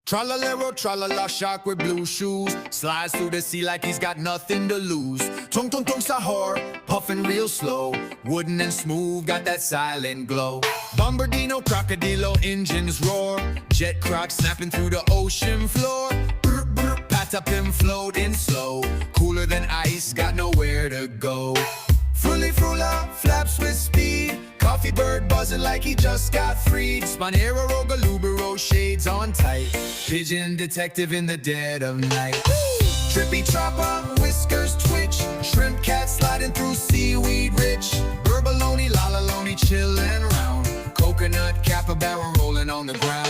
Tralalero, tralala, shark with blue shoes slides through the sea like he's got nothing to lose. Tung tung tung sahur, puffing real slow, wooden and smooth, got that silent glow. Bombardino, crocodilo, engines roar, jet croc snapping through the ocean floor. Brr, brr, patapim floating slow, cooler than ice, got nowhere to go. Fruli frula, flaps with speed, coffee bird buzzing like he just got freed. Spinero, Rogalubero, shades on tight, pigeon detective in the dead of night. Trippy tropper, whiskers twitch, shrimp cat sliding through seaweed rich. Burbaloni, lalaloni, chillin' round, coconut capybara rolling on the ground.